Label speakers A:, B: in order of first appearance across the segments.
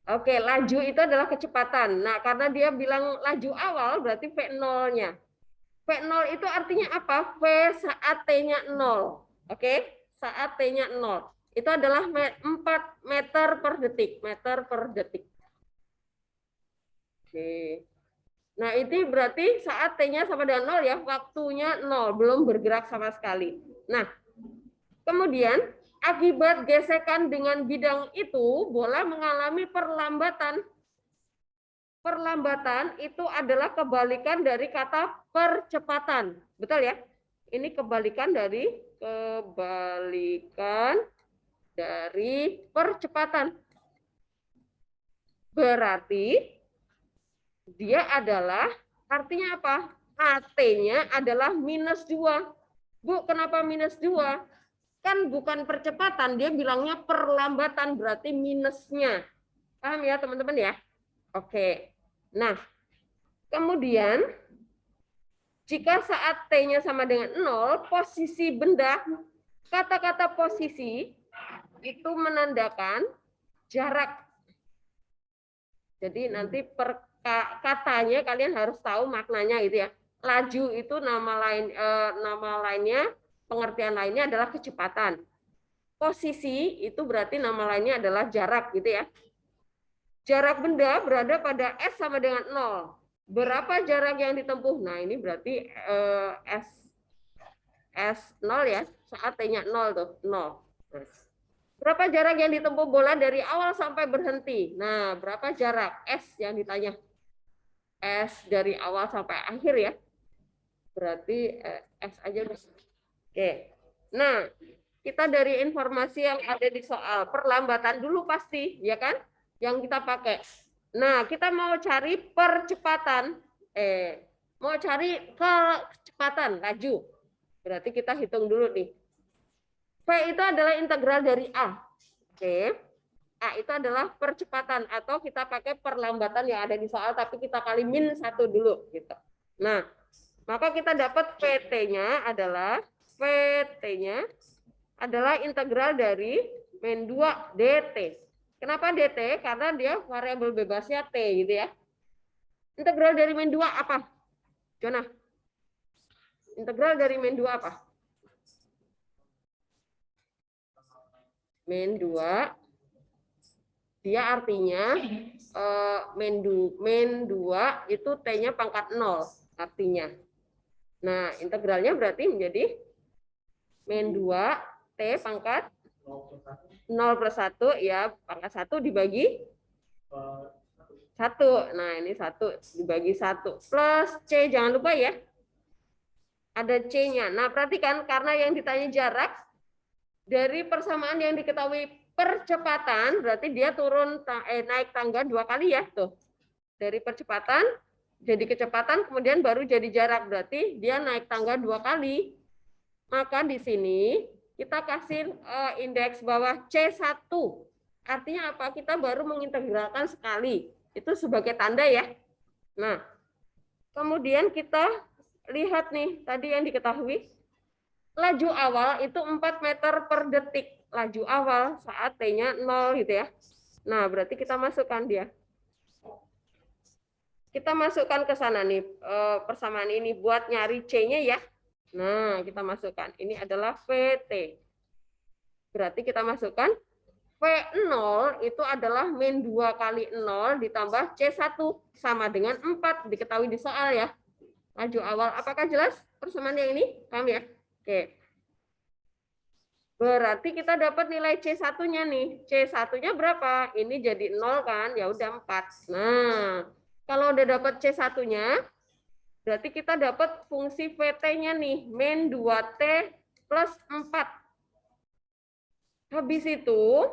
A: Oke, laju itu adalah kecepatan. Nah, karena dia bilang laju awal, berarti V0-nya. V0 itu artinya apa? V saat T-nya 0. Oke, saat T-nya 0. Itu adalah 4 meter per detik. Meter per detik. Oke. Nah, ini berarti saat T-nya sama dengan 0 ya, waktunya 0, belum bergerak sama sekali. Nah, kemudian akibat gesekan dengan bidang itu, bola mengalami perlambatan. Perlambatan itu adalah kebalikan dari kata percepatan. Betul ya? Ini kebalikan dari percepatan. Berarti dia adalah artinya apa? AT-nya adalah -2. Bu, kenapa -2? Kan bukan percepatan, dia bilangnya perlambatan, berarti minusnya. Paham ya teman-teman ya? Oke. Nah, kemudian jika saat T-nya sama dengan 0, posisi benda, kata-kata posisi itu menandakan jarak. Jadi nanti per katanya kalian harus tahu maknanya gitu ya. Laju itu nama lainnya, pengertian lainnya adalah kecepatan. Posisi itu berarti nama lainnya adalah jarak gitu ya. Jarak benda berada pada S sama dengan 0. Berapa jarak yang ditempuh? Nah, ini berarti S0 ya. Saat T-nya 0 tuh, 0. Berapa jarak yang ditempuh bola dari awal sampai berhenti? Nah, berapa jarak? S yang ditanya. S dari awal sampai akhir ya. Berarti S aja. Oke. Nah, kita dari informasi yang ada di soal perlambatan dulu pasti, ya kan? Yang kita pakai. Nah, kita mau cari percepatan. Mau cari kecepatan, laju. Berarti kita hitung dulu nih. V itu adalah integral dari A. Oke. A itu adalah percepatan atau kita pakai perlambatan yang ada di soal tapi kita kali -1 dulu gitu. Nah, maka kita dapat VT-nya adalah integral dari -2 dt. Kenapa dt? Karena dia variabel bebasnya t gitu ya. Integral dari -2 apa? Jonah. Integral dari -2 apa? -2 dia artinya -2 itu t-nya pangkat 0 artinya. Nah, integralnya berarti menjadi -2 t pangkat 0+1 ya, pangkat 1 dibagi 1. Nah, ini 1 dibagi 1 plus c, jangan lupa ya. Ada c-nya. Nah, perhatikan karena yang ditanya jarak dari persamaan yang diketahui percepatan berarti dia naik tangga 2 kali ya tuh. Dari percepatan jadi kecepatan kemudian baru jadi jarak berarti dia naik tangga 2 kali. Maka di sini kita kasih indeks bawah C1. Artinya apa? Kita baru mengintegralkan sekali. Itu sebagai tanda ya. Nah, kemudian kita lihat nih tadi yang diketahui. Laju awal itu 4 meter per detik. Laju awal saat T-nya 0 gitu ya. Nah, berarti kita masukkan dia. Kita masukkan ke sana nih persamaan ini buat nyari C-nya ya. Nah, kita masukkan. Ini adalah VT. Berarti kita masukkan V0 itu adalah -2 kali 0 ditambah C1 sama dengan 4. Diketahui di soal ya. Laju awal. Apakah jelas persamaan yang ini? Paham ya? Oke. Berarti kita dapat nilai C1-nya nih. C1-nya berapa? Ini jadi 0 kan? Ya udah 4. Nah, kalau udah dapat C1-nya, berarti kita dapat fungsi VT-nya nih, -2T plus 4. Habis itu,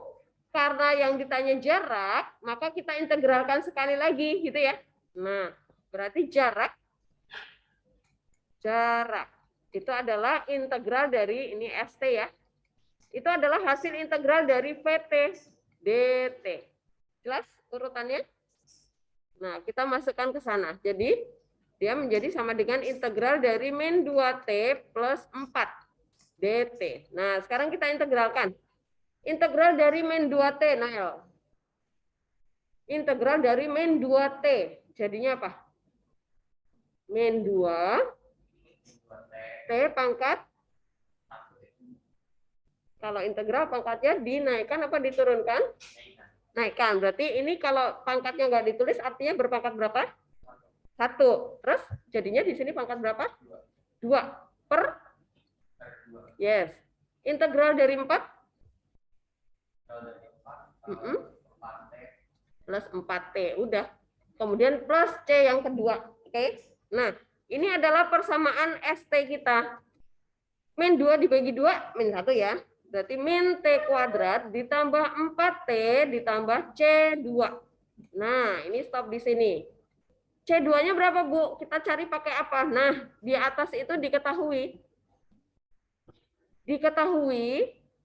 A: karena yang ditanya jarak, maka kita integralkan sekali lagi gitu ya. Nah, berarti jarak itu adalah integral dari ini ST ya. Itu adalah hasil integral dari VT dt. Jelas urutannya? Nah, kita masukkan ke sana. Jadi, dia menjadi sama dengan integral dari -2t plus 4 dt. Nah, sekarang kita integralkan. Integral dari -2t, Nael. integral dari min 2T. Jadinya apa? Min 2 T pangkat. Kalau integral pangkatnya dinaikkan apa diturunkan? Naikkan. Berarti ini kalau pangkatnya nggak ditulis artinya berpangkat berapa? 1. Terus jadinya di sini pangkat berapa? 2 per. Yes. Integral dari 4? Plus 4T. Udah. Kemudian plus C yang kedua. Oke. Nah, ini adalah persamaan ST kita. Min 2 dibagi 2, min 1 ya. Berarti min T kuadrat ditambah 4T ditambah C2. Nah, ini stop di sini. C2-nya berapa, Bu? Kita cari pakai apa? Nah, di atas itu diketahui.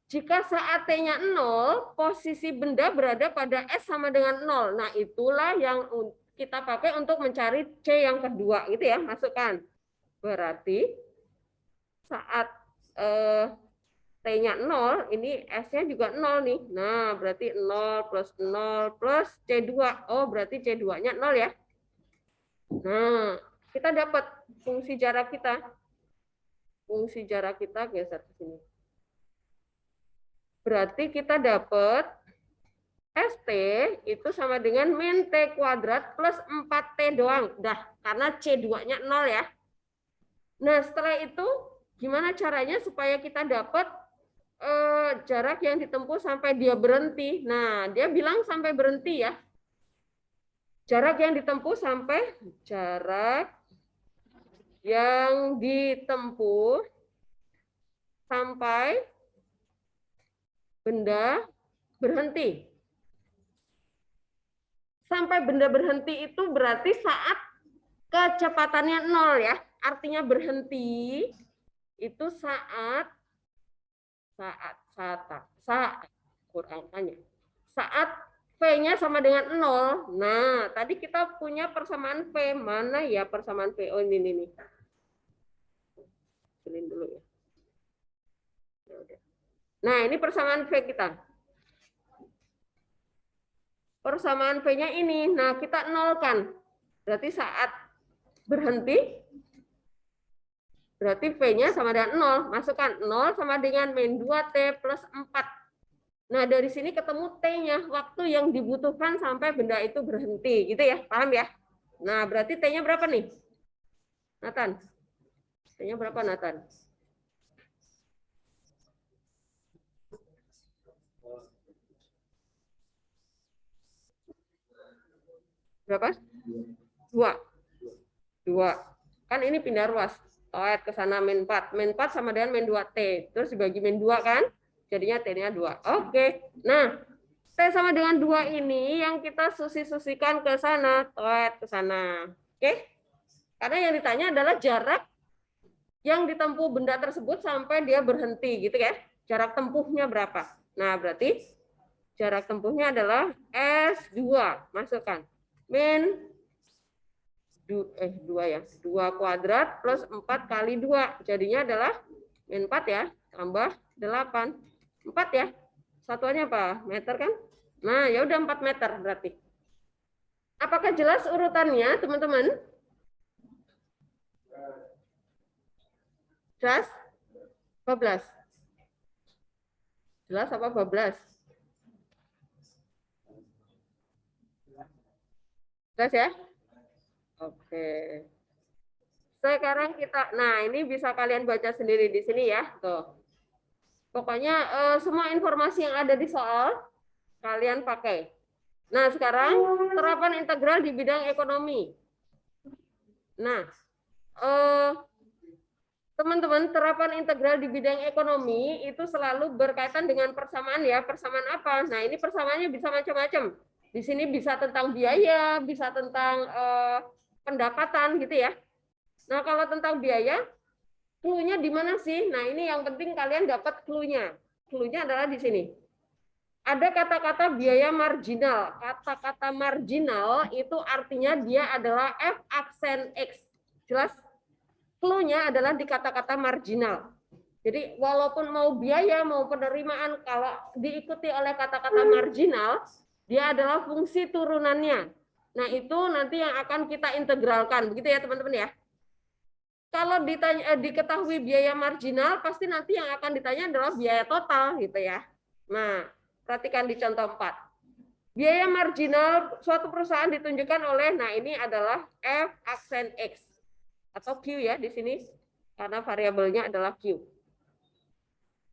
A: Jika saat T-nya 0, posisi benda berada pada S sama dengan 0. Nah, itulah yang kita pakai untuk mencari C yang kedua. Gitu ya, masukkan. Berarti saat T-nya 0, ini S-nya juga 0 nih. Nah, berarti 0 plus C2. Oh, berarti C2-nya 0 ya. Nah, kita dapat fungsi jarak kita. Fungsi jarak kita geser ke sini. Berarti kita dapat ST itu sama dengan min T kuadrat plus 4T doang. Dah, karena C2-nya 0 ya. Nah, setelah itu gimana caranya supaya kita dapat jarak yang ditempuh sampai dia berhenti. Nah, dia bilang sampai berhenti ya. Jarak yang ditempuh sampai benda berhenti. Sampai benda berhenti itu berarti saat kecepatannya 0 ya. Artinya berhenti itu saat V-nya sama dengan 0. Nah, tadi kita punya persamaan V. Mana ya persamaan V? Oh, ini nih. Pilih dulu ya. Nah, ini persamaan V kita. Persamaan V-nya ini. Nah, kita nolkan. Berarti saat berhenti, berarti V-nya sama dengan 0. Masukkan 0 sama dengan min 2T plus 4. Nah, dari sini ketemu T-nya, waktu yang dibutuhkan sampai benda itu berhenti. Gitu ya, paham ya? Nah, berarti T-nya berapa nih? Nathan? T-nya berapa, Nathan? Berapa? 2. Kan ini pindah ruas. Toet ke sana min 4. Min 4 sama dengan min 2T. Terus dibagi min 2 kan? Jadinya T-nya 2. Oke. Nah, T sama dengan 2 ini yang kita susi-susikan ke sana. Toet ke sana. Oke? Karena yang ditanya adalah jarak yang ditempuh benda tersebut sampai dia berhenti. Gitu ya. Jarak tempuhnya berapa? Nah, berarti jarak tempuhnya adalah S2. Masukkan. Min 2 ya. 2 kuadrat plus 4 kali 2. Jadinya adalah min 4 ya. Tambah 8. 4 ya. Satuannya apa? Meter kan? Nah, ya udah 4 meter berarti. Apakah jelas urutannya, teman-teman? Jelas? Bablas? Jelas apa bablas? Jelas ya? Oke. Sekarang kita, nah ini bisa kalian baca sendiri di sini ya. Tuh. Pokoknya semua informasi yang ada di soal kalian pakai. Nah sekarang terapan integral di bidang ekonomi. Nah, teman-teman, terapan integral di bidang ekonomi itu selalu berkaitan dengan persamaan ya. Persamaan apa? Nah ini persamaannya bisa macam-macam. Di sini bisa tentang biaya, bisa tentang pendapatan gitu ya. Nah, kalau tentang biaya, clue-nya di mana sih? Nah, ini yang penting kalian dapat clue-nya. Clue-nya adalah di sini. Ada kata-kata biaya marginal. Kata-kata marginal itu artinya dia adalah F aksen X. Jelas? Clue-nya adalah di kata-kata marginal. Jadi, walaupun mau biaya, mau penerimaan, kalau diikuti oleh kata-kata marginal, Dia adalah fungsi turunannya. Nah, itu nanti yang akan kita integralkan. Begitu ya, teman-teman ya. Kalau diketahui biaya marginal, pasti nanti yang akan ditanya adalah biaya total gitu ya. Nah, perhatikan di contoh 4. Biaya marginal suatu perusahaan ditunjukkan oleh, nah ini adalah F aksen X atau Q ya di sini karena variabelnya adalah Q.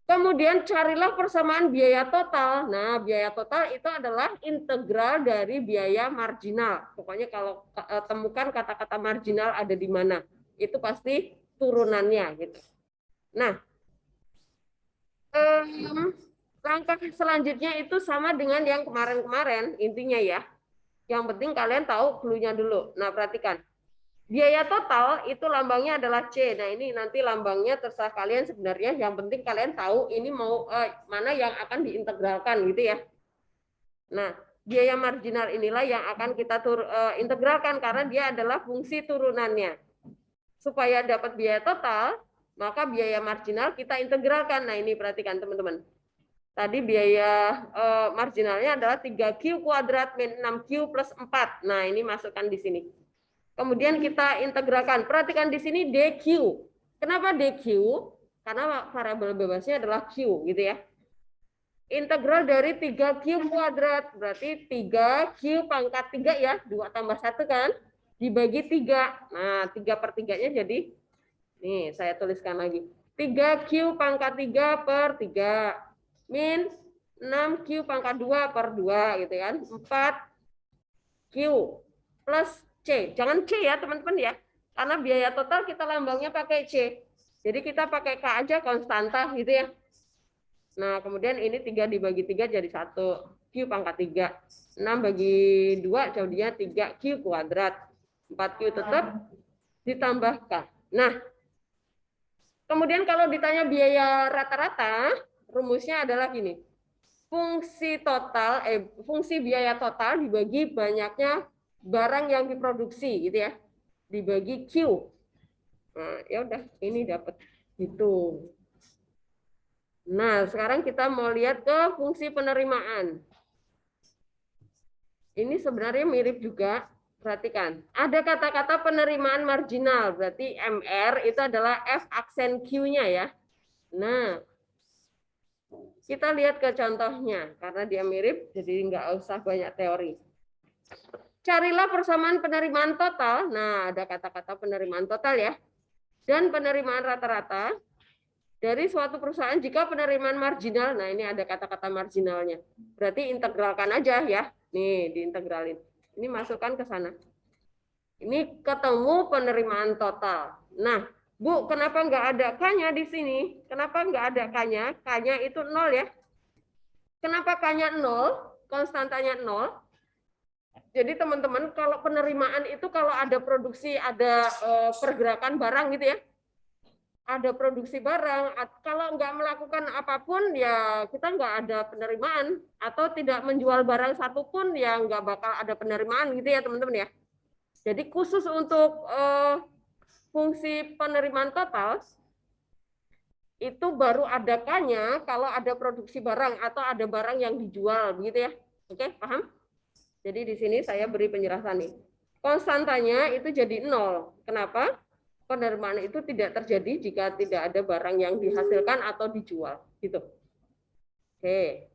A: Kemudian carilah persamaan biaya total. Nah, biaya total itu adalah integral dari biaya marginal. Pokoknya kalau temukan kata-kata marginal ada di mana, itu pasti turunannya gitu. Nah, langkah selanjutnya itu sama dengan yang kemarin-kemarin intinya ya. Yang penting kalian tahu clue-nya dulu. Nah, perhatikan. Biaya total itu lambangnya adalah C. Nah, ini nanti lambangnya terserah kalian sebenarnya. Yang penting kalian tahu ini mau mana yang akan diintegralkan gitu ya. Nah, biaya marginal inilah yang akan kita integralkan karena dia adalah fungsi turunannya. Supaya dapat biaya total, maka biaya marginal kita integralkan. Nah, ini perhatikan teman-teman. Tadi biaya marginalnya adalah 3Q kuadrat min 6Q plus 4. Nah, ini masukkan di sini. Kemudian kita integralkan. Perhatikan di sini DQ. Kenapa DQ? Karena variabel bebasnya adalah Q gitu ya. Integral dari 3Q kuadrat. Berarti 3Q pangkat 3 ya. 2 tambah 1 kan. Dibagi 3. Nah, 3/3-nya jadi, nih saya tuliskan lagi. 3Q pangkat 3 per 3. Min 6Q pangkat 2 per 2 gitu kan. 4Q plus C. Jangan C ya teman-teman ya. Karena biaya total kita lambangnya pakai C. Jadi kita pakai K aja konstanta gitu ya. Nah, kemudian ini 3 dibagi 3 jadi 1. Q pangkat 3. 6 bagi 2 jadinya 3Q kuadrat. 4Q tetap ditambah K. Nah, kemudian kalau ditanya biaya rata-rata, rumusnya adalah gini. Fungsi biaya total dibagi banyaknya barang yang diproduksi gitu ya, dibagi Q. Nah, ya udah ini dapat gitu. Nah, sekarang kita mau lihat ke fungsi penerimaan. Ini sebenarnya mirip juga. Perhatikan, ada kata-kata penerimaan marginal, berarti MR itu adalah F aksen Q-nya ya. Nah, kita lihat ke contohnya, karena dia mirip, jadi nggak usah banyak teori. Carilah persamaan penerimaan total. Nah, ada kata-kata penerimaan total ya. Dan penerimaan rata-rata dari suatu perusahaan jika penerimaan marginal. Nah, ini ada kata-kata marginalnya. Berarti integralkan aja ya. Nih, diintegralin. Ini masukkan ke sana. Ini ketemu penerimaan total. Nah, Bu, kenapa nggak ada K-nya di sini? Kenapa nggak ada K-nya? K-nya itu 0 ya. Kenapa K-nya 0? Konstantanya 0. Jadi teman-teman, kalau penerimaan itu kalau ada produksi, ada pergerakan barang gitu ya, ada produksi barang, kalau nggak melakukan apapun ya kita nggak ada penerimaan, atau tidak menjual barang satupun ya nggak bakal ada penerimaan gitu ya teman-teman ya. Jadi khusus untuk fungsi penerimaan total itu baru ada K-nya kalau ada produksi barang atau ada barang yang dijual begitu ya. Oke, paham? Jadi di sini saya beri penjelasan nih. Konstantanya itu jadi 0. Kenapa? Penerimaan itu tidak terjadi jika tidak ada barang yang dihasilkan atau dijual. Gitu. Oke.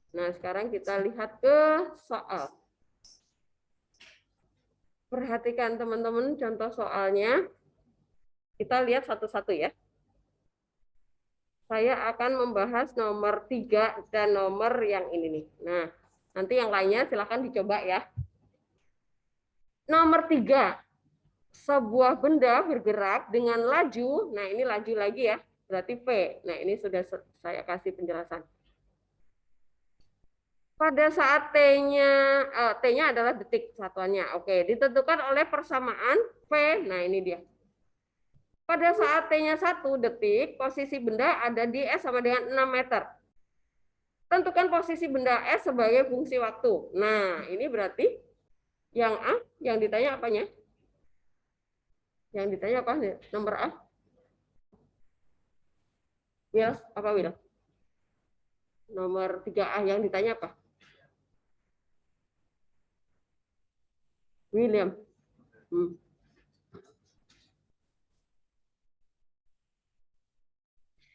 A: Nah, sekarang kita lihat ke soal. Perhatikan teman-teman contoh soalnya. Kita lihat satu-satu ya. Saya akan membahas nomor 3 dan nomor yang ini nih. Nah, nanti yang lainnya silakan dicoba ya. Nomor 3, sebuah benda bergerak dengan laju. Nah, ini laju lagi ya, berarti V. Nah, ini sudah saya kasih penjelasan. Pada saat T-nya adalah detik satuannya. Oke, ditentukan oleh persamaan V. Nah, ini dia. Pada saat T-nya 1 detik, posisi benda ada di S sama dengan 6 meter. Tentukan posisi benda S sebagai fungsi waktu. Nah, ini berarti yang A, yang ditanya apanya? Yang ditanya apa? Nomor A? Ya, apa Wil? Nomor 3A yang ditanya apa? William.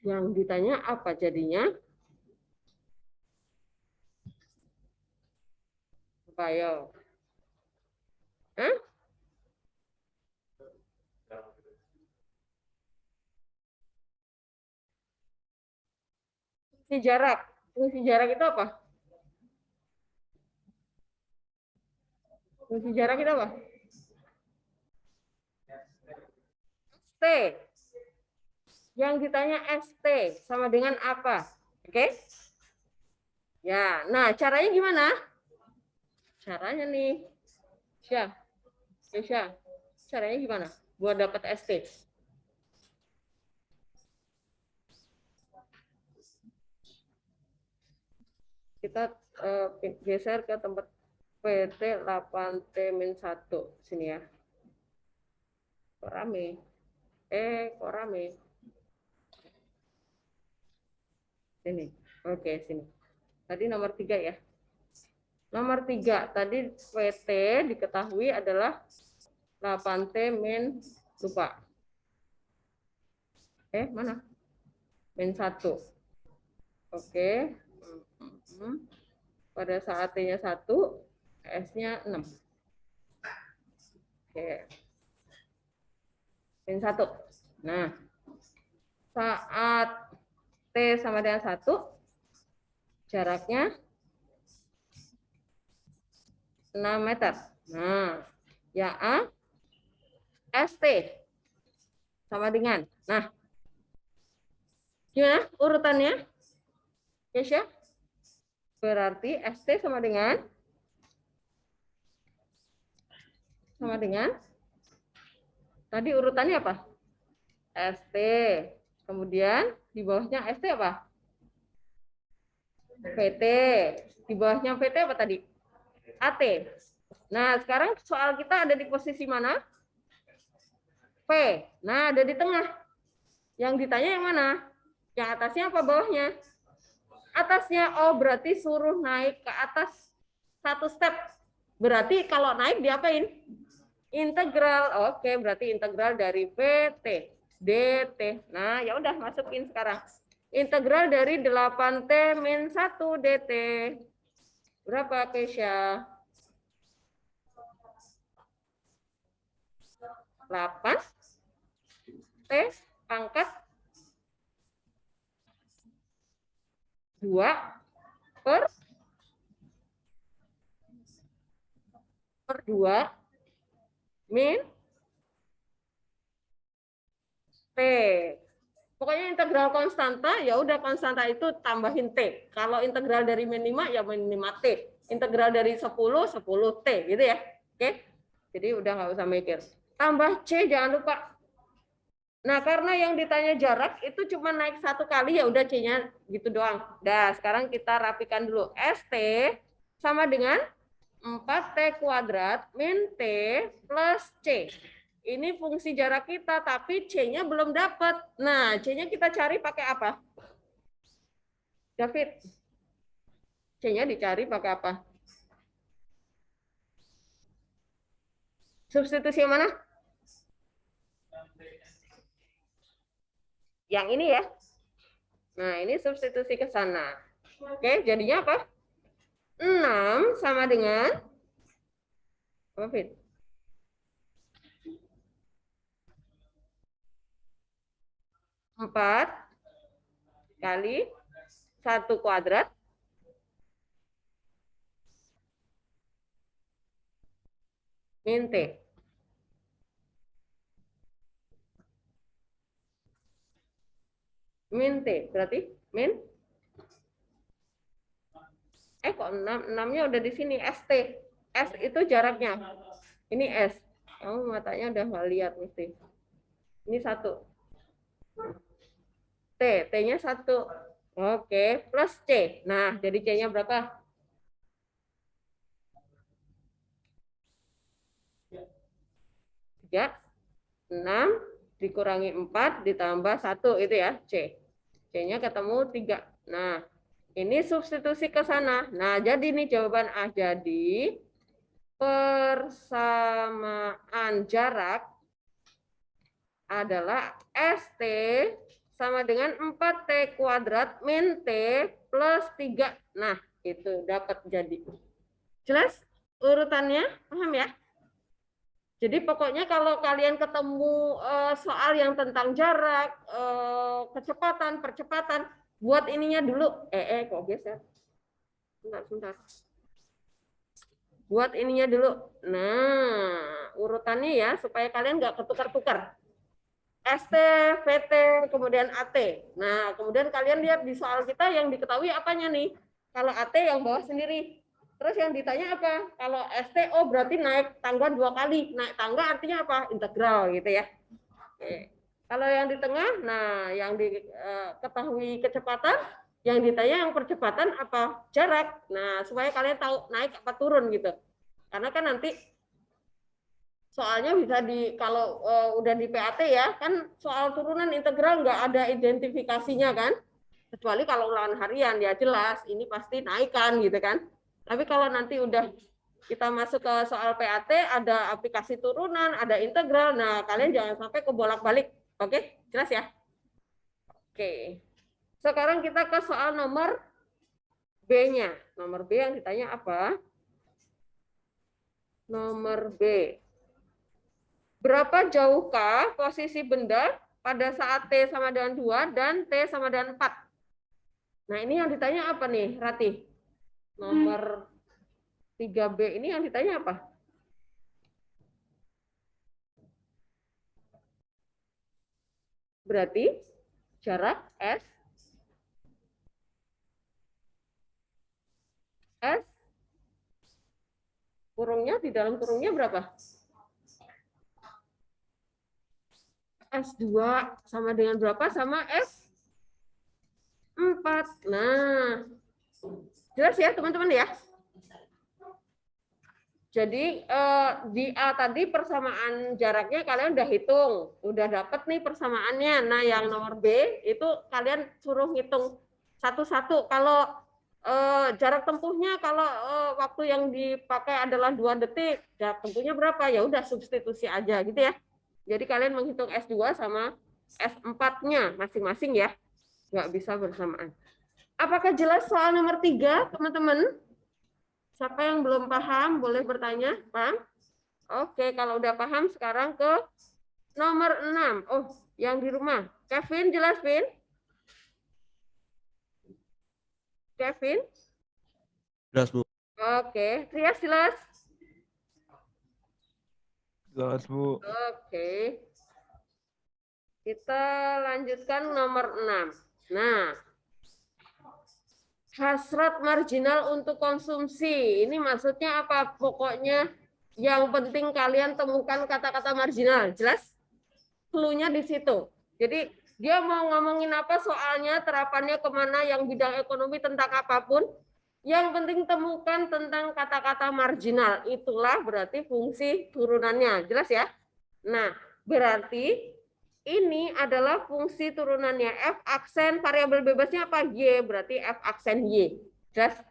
A: Yang ditanya apa jadinya? Ayo. Hah? Fungsi jarak. Fungsi jarak itu apa? Fungsi jarak itu apa? ST. Yang ditanya ST sama dengan apa? Oke? Ya, nah caranya gimana? Caranya nih, Syah, Syah, caranya gimana? Buat dapat ST. Kita geser ke tempat PT 8T-1 sini ya. Kok rame? Kok rame? Sini. Oke, sini. Tadi nomor 3 ya. Nomor 3, tadi PT diketahui adalah 8T-, lupa. Mana? -1. Oke. Pada saat T-nya 1, S-nya 6. Oke. -1. Nah, saat T sama dengan 1, jaraknya 6 meter. Nah, ya A, ST sama dengan. Nah, gimana urutannya? Kesya? Berarti ST sama dengan tadi urutannya apa? ST. Kemudian di bawahnya ST apa? PT. Di bawahnya PT apa tadi? AT. Nah, sekarang soal kita ada di posisi mana? P. Nah, ada di tengah. Yang ditanya yang mana? Yang atasnya apa bawahnya? Atasnya. Oh, berarti suruh naik ke atas 1 step. Berarti kalau naik diapain? Integral. Oke, berarti integral dari PT dt. Nah, ya udah masukin sekarang. Integral dari 8T-1 dt. Berapa, Kesya? 8 T pangkat 2 per 2 min T. Pokoknya integral konstanta, ya udah konstanta itu tambahin T. Kalau integral dari min 5, ya min 5T. Integral dari 10, 10T. Gitu ya. Oke? Jadi udah nggak usah mikir. Tambah C, jangan lupa. Nah, karena yang ditanya jarak, itu cuma naik 1 kali, ya udah C-nya gitu doang. Nah, sekarang kita rapikan dulu. ST sama dengan 4T kuadrat min T plus C. Ini fungsi jarak kita, tapi C-nya belum dapat. Nah, C-nya kita cari pakai apa? David, C-nya dicari pakai apa? Substitusi yang mana? Yang ini ya. Nah, ini substitusi ke sana. Oke, jadinya apa? 6 sama dengan apa, Fit? 4 kali 1 kuadrat min T. Min T, berarti min kok 6-nya udah di sini, ST. S itu jaraknya. Ini S. Kamu matanya udah nggak lihat mesti. Ini 1. T-nya 1. Oke, plus C. Nah, jadi C-nya berapa? 3, 6, dikurangi 4, ditambah 1, itu ya, C. C-nya ketemu 3. Nah, ini substitusi ke sana. Nah, jadi nih jawaban A. Jadi, persamaan jarak adalah ST sama dengan 4T kuadrat min T plus 3. Nah, itu dapat jadi. Jelas urutannya? Paham ya? Jadi pokoknya kalau kalian ketemu soal yang tentang jarak, kecepatan, percepatan, buat ininya dulu. Kok geser? Sebentar. Buat ininya dulu. Nah, urutannya ya supaya kalian nggak ketukar-tukar. ST, VT, kemudian AT. Nah, kemudian kalian lihat di soal kita yang diketahui apanya nih? Kalau AT yang bawah sendiri. Terus yang ditanya apa? Kalau ST, oh berarti naik tangga 2 kali. Naik tangga artinya apa? Integral gitu ya. Oke. Kalau yang di tengah, nah yang diketahui kecepatan, yang ditanya yang percepatan apa? Jarak. Nah, supaya kalian tahu naik apa turun gitu. Karena kan nanti soalnya bisa kalau udah di PAT ya, kan soal turunan integral nggak ada identifikasinya kan? Kecuali kalau ulangan harian ya jelas ini pasti naikkan gitu kan. Tapi kalau nanti udah kita masuk ke soal PAT ada aplikasi turunan, ada integral. Nah, kalian jangan sampai kebolak-balik. Oke, jelas ya? Oke. Sekarang kita ke soal nomor B-nya. Nomor B yang ditanya apa? Nomor B. Berapa jauhkah posisi benda pada saat T sama dengan 2 dan T sama dengan 4? Nah, ini yang ditanya apa nih, Rati? Nomor 3B ini yang ditanya apa? Berarti jarak S kurungnya di dalam kurungnya berapa? S2 sama dengan berapa sama S4. Nah, jelas ya teman-teman ya? Jadi di A tadi persamaan jaraknya kalian udah hitung, udah dapet nih persamaannya. Nah yang nomor B itu kalian suruh hitung satu-satu. Kalau jarak tempuhnya kalau waktu yang dipakai adalah 2 detik, jarak tempuhnya berapa? Ya udah substitusi aja gitu ya. Jadi kalian menghitung S2 sama S4-nya masing-masing ya, nggak bisa bersamaan. Apakah jelas soal nomor 3 teman-teman? Siapa yang belum paham boleh bertanya, paham? Oke, kalau udah paham sekarang ke nomor 6. Oh, yang di rumah. Kevin, jelas, Vin? Kevin?
B: Jelas, Bu.
A: Oke, Trias jelas?
B: Jelas, Bu.
A: Oke. Kita lanjutkan nomor 6. Nah, hasrat marginal untuk konsumsi. Ini maksudnya apa? Pokoknya yang penting kalian temukan kata-kata marginal. Jelas? Clue-nya di situ. Jadi dia mau ngomongin apa soalnya, terapannya kemana, yang bidang ekonomi tentang apapun. Yang penting temukan tentang kata-kata marginal. Itulah berarti fungsi turunannya. Jelas ya? Nah, berarti ini adalah fungsi turunannya. F aksen variabel bebasnya apa? Y. Berarti F aksen Y. Jelas?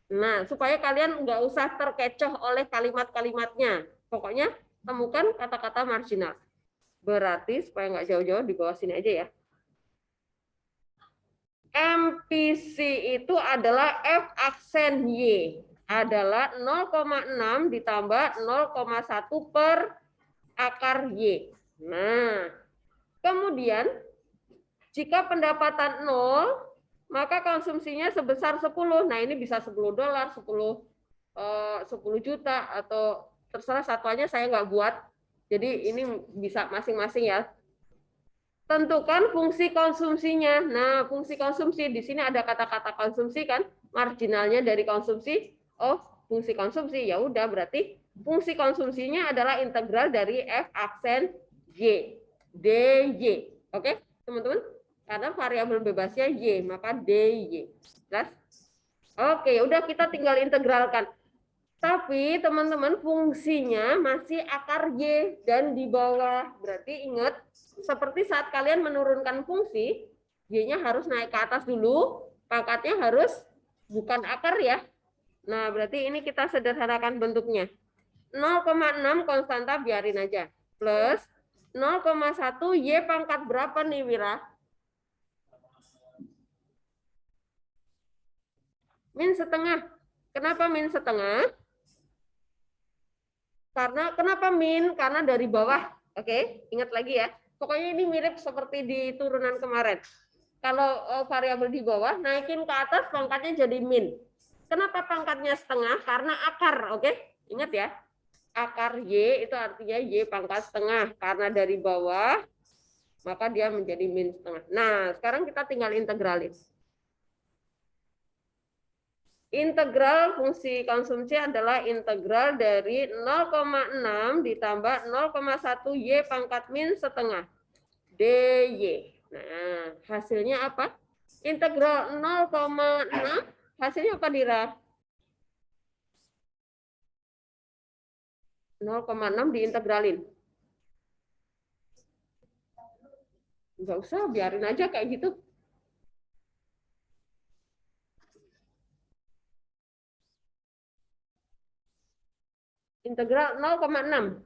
A: Nah, supaya kalian nggak usah terkecoh oleh kalimat-kalimatnya. Pokoknya temukan kata-kata marginal. Berarti supaya nggak jauh-jauh di bawah sini aja ya. MPC itu adalah F aksen Y. Adalah 0,6 ditambah 0,1 per akar Y. Nah, kemudian jika pendapatan 0, maka konsumsinya sebesar 10. Nah, ini bisa $10, 10 juta, atau terserah satuannya saya nggak buat. Jadi ini bisa masing-masing ya. Tentukan fungsi konsumsinya. Nah, fungsi konsumsi di sini ada kata-kata konsumsi kan, marginalnya dari konsumsi. Oh, fungsi konsumsi ya udah berarti fungsi konsumsinya adalah integral dari F aksen Y, dy. Oke, teman-teman? Karena variabel bebasnya Y, maka dy. Jelas? Oke, udah kita tinggal integralkan. Tapi teman-teman fungsinya masih akar Y dan di bawah. Berarti ingat, seperti saat kalian menurunkan fungsi, Y-nya harus naik ke atas dulu, pangkatnya harus bukan akar ya. Nah, berarti ini kita sederhanakan bentuknya. 0,6 konstanta biarin aja. Plus 0,1 Y pangkat berapa nih, Wira? Min setengah. Kenapa min setengah? Karena kenapa min? Karena dari bawah. Oke, ingat lagi ya. Pokoknya ini mirip seperti di turunan kemarin. Kalau variabel di bawah, naikin ke atas pangkatnya jadi min. Kenapa pangkatnya setengah? Karena akar, oke? Ingat ya. Akar Y itu artinya Y pangkat setengah. Karena dari bawah, maka dia menjadi min setengah. Nah, sekarang kita tinggal integralin. Integral fungsi konsumsi adalah integral dari 0,6 ditambah 0,1 Y pangkat min setengah dy. Nah, hasilnya apa? Integral 0,6, hasilnya apa, Dira? 0,6 diintegralin. Enggak usah, biarin aja kayak gitu. Integral 0,6.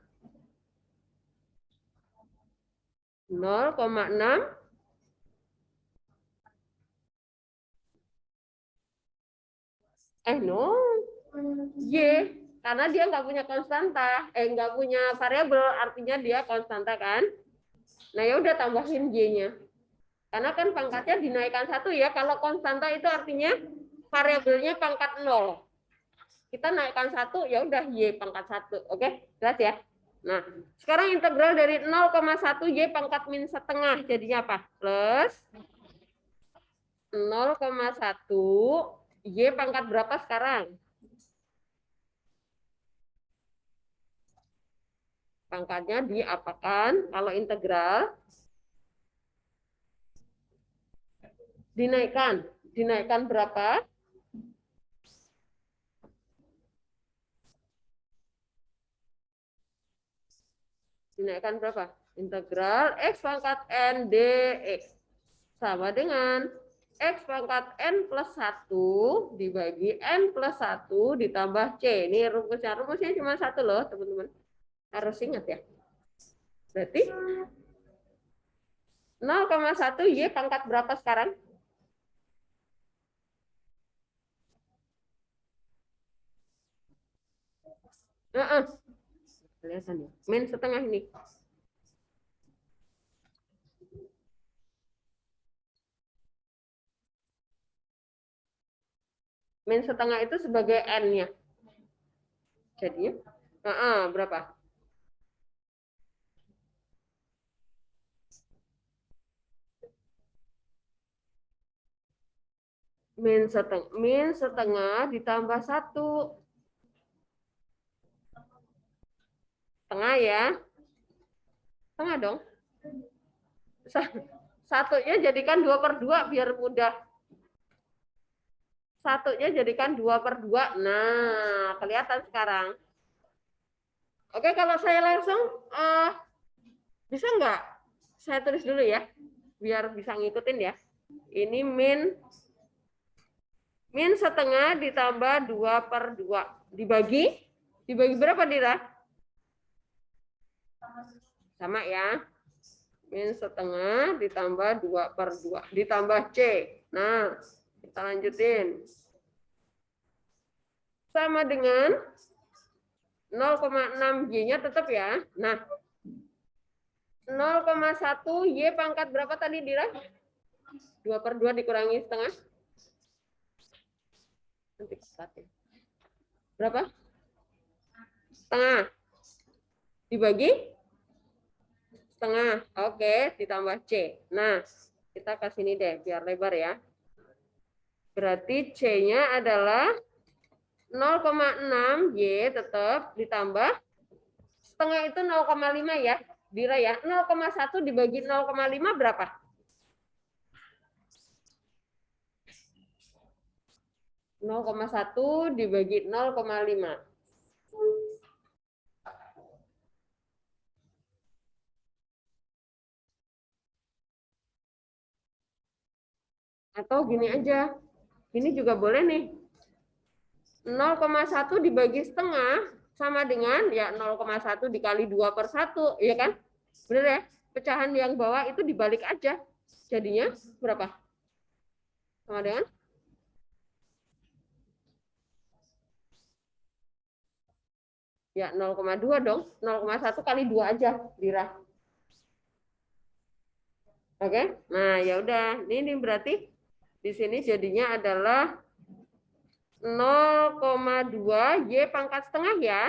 A: 0,6 no Y, karena dia nggak punya konstanta, nggak punya variabel, artinya dia konstanta kan. Nah ya udah tambahin Y-nya, karena kan pangkatnya dinaikkan 1 ya. Kalau konstanta itu artinya variabelnya pangkat 0. Kita naikkan 1, ya udah Y pangkat 1. Oke, jelas ya. Nah, sekarang integral dari 0,1 Y pangkat min setengah jadinya apa? Plus 0,1 Y pangkat berapa sekarang? Pangkatnya diapakan? Kalau integral dinaikkan. Dinaikkan berapa? Dinaikkan berapa? Integral X pangkat N dx. Sama dengan X pangkat N plus 1 dibagi N plus 1 ditambah C. Ini rumusnya. Rumusnya cuma 1 loh, teman-teman. Harus ingat ya. Berarti 0,1 Y pangkat berapa sekarang? Kelihatan ya. Min setengah ini. Min setengah itu sebagai N-nya. Jadi, berapa? Min setengah ditambah 1. Setengah ya. Setengah dong. Satunya jadikan 2/2 biar mudah. Satunya jadikan 2/2. Nah, kelihatan sekarang. Oke, kalau saya langsung, bisa nggak? Saya tulis dulu ya, biar bisa ngikutin ya. Ini min setengah ditambah 2/2. Dibagi berapa, Dira? Sama ya. Min setengah ditambah 2/2 ditambah C. Nah, kita lanjutin. Sama dengan 0,6 Y-nya tetap ya. Nah, 0,1 Y pangkat berapa tadi, Dira? 2/2 dikurangi setengah. Nanti berapa? Setengah. Dibagi? Setengah. Oke, ditambah C. Nah, kita ke sini deh, biar lebar ya. Berarti C-nya adalah 0,6 Y tetap ditambah setengah itu 0,5 ya. Dira ya. 0,1 dibagi 0,5 berapa? 0,1 dibagi 0,5. Atau gini aja. Ini juga boleh nih. 0,1 dibagi setengah sama dengan ya 0,1 dikali 2 per 1, ya kan? Benar ya? Pecahan yang bawah itu dibalik aja. Jadinya berapa? Sama dengan ya 0,2 dong. 0,1 kali 2 aja, Lira. Oke. Nah, ya udah. Ini berarti di sini jadinya adalah 0,2 Y pangkat setengah ya,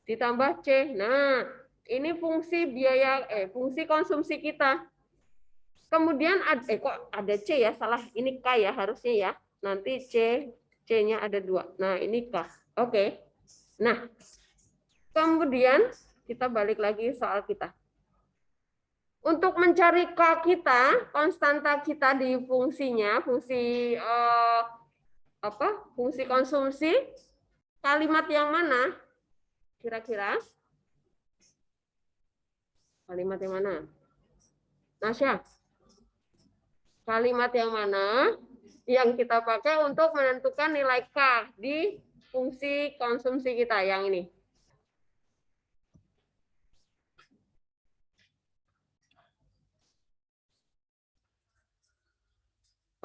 A: ditambah C. Nah, ini fungsi biaya, fungsi konsumsi kita. Kemudian, kok ada C ya, salah, ini K ya harusnya ya. Nanti C-nya ada 2. Nah, ini K. Oke. Nah, kemudian kita balik lagi soal kita. Untuk mencari K kita, konstanta kita di fungsinya, fungsi fungsi konsumsi, kalimat yang mana? Kira-kira? Kalimat yang mana? Nasya? Kalimat yang mana yang kita pakai untuk menentukan nilai K di fungsi konsumsi kita yang ini?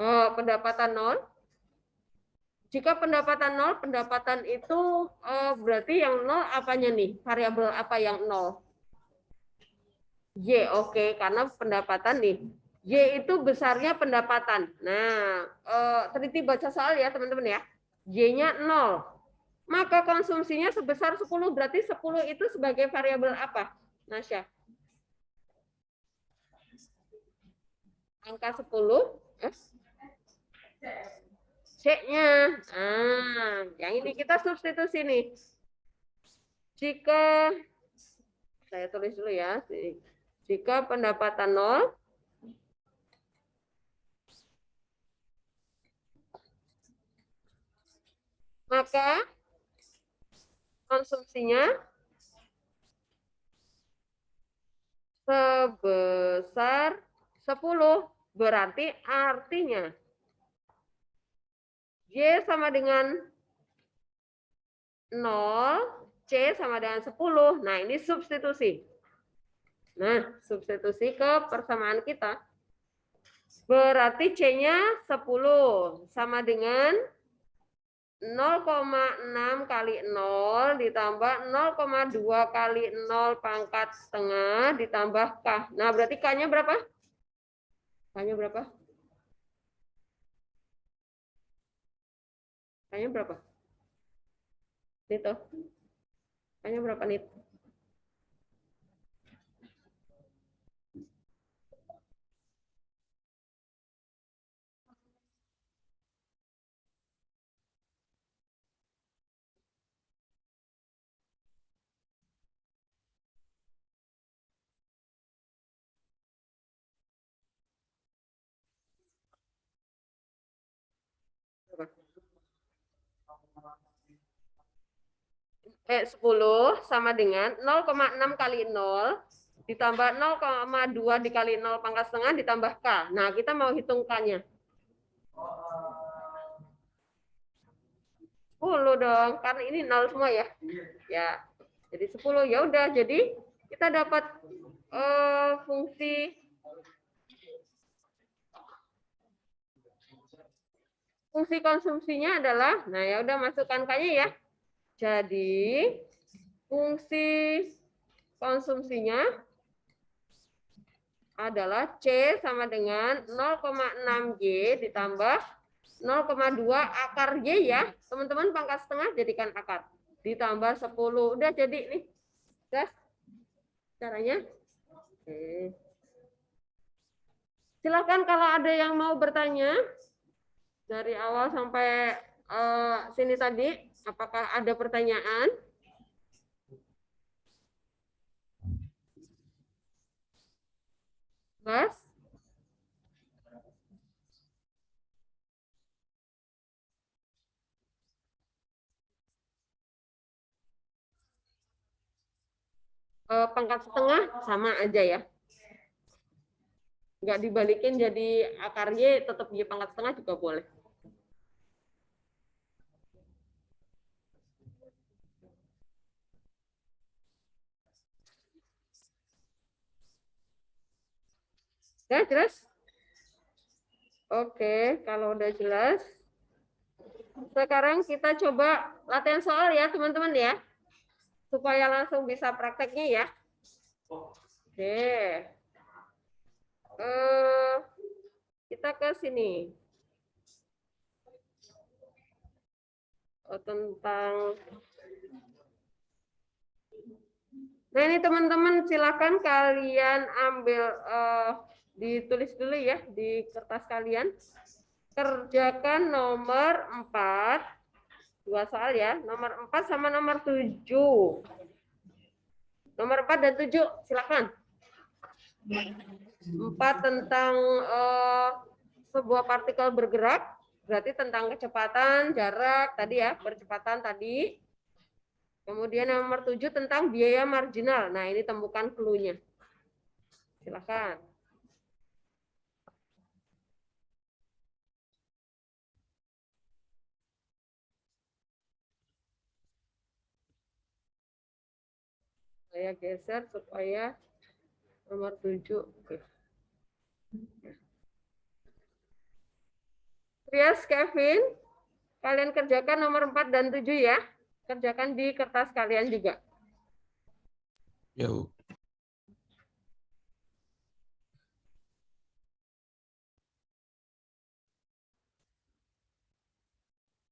A: Oh, pendapatan 0. Jika pendapatan 0, pendapatan itu berarti yang 0 apanya nih? Variabel apa yang 0? Y, oke, karena pendapatan nih. Y itu besarnya pendapatan. Nah, teliti baca soal ya teman-teman ya. Y-nya 0. Maka konsumsinya sebesar 10, berarti 10 itu sebagai variabel apa? Nasya. Angka 10. C-nya. Yang ini kita substitusi nih. Jika, saya tulis dulu ya. Jika pendapatan 0, maka konsumsinya sebesar 10. Berarti artinya Y sama dengan 0, C sama dengan 10. Nah, ini substitusi. Nah, substitusi ke persamaan kita. Berarti C-nya 10 sama dengan 0,6 kali 0 ditambah 0,2 kali 0 pangkat setengah ditambah K. Nah, berarti K-nya berapa? K-nya berapa? K-nya berapa? Nito. K-nya berapa, Nit? Berapa? 10 sama dengan 0,6 kali 0 ditambah 0,2 dikali 0 pangkat setengah ditambah K. Nah, kita mau hitung K-nya. 10 dong, karena ini 0 semua ya. Ya, jadi 10. Ya udah, jadi kita dapat fungsi konsumsinya adalah, nah ya udah masukkan K-nya ya. Jadi fungsi konsumsinya adalah C sama dengan 0,6Y ditambah 0,2 akar Y ya. Teman-teman pangkat setengah jadikan akar. Ditambah 10. Udah jadi nih. Gas. Caranya. Oke. Silakan kalau ada yang mau bertanya. Dari awal sampai sini tadi. Apakah ada pertanyaan? Gas. Pangkat setengah sama aja ya. Nggak dibalikin jadi akar Y, tetap Y pangkat setengah juga boleh. Ya, jelas? Oke, kalau udah jelas. Sekarang kita coba latihan soal ya, teman-teman ya. Supaya langsung bisa prakteknya ya. Oke. Kita ke sini. Tentang Nah, ini teman-teman silakan kalian ambil ditulis dulu ya di kertas kalian. Kerjakan nomor 4, 2 soal ya, nomor 4 sama nomor 7. Nomor 4 dan 7 silakan. 4 tentang sebuah partikel bergerak, berarti tentang kecepatan, jarak tadi ya, percepatan tadi. Kemudian nomor 7 tentang biaya marginal. Nah, ini temukan clue-nya. Silakan. Saya geser supaya nomor 7. Oke. Trias, Kevin, kalian kerjakan nomor 4 dan 7 ya. Kerjakan di kertas kalian juga.
B: Ya, Bu.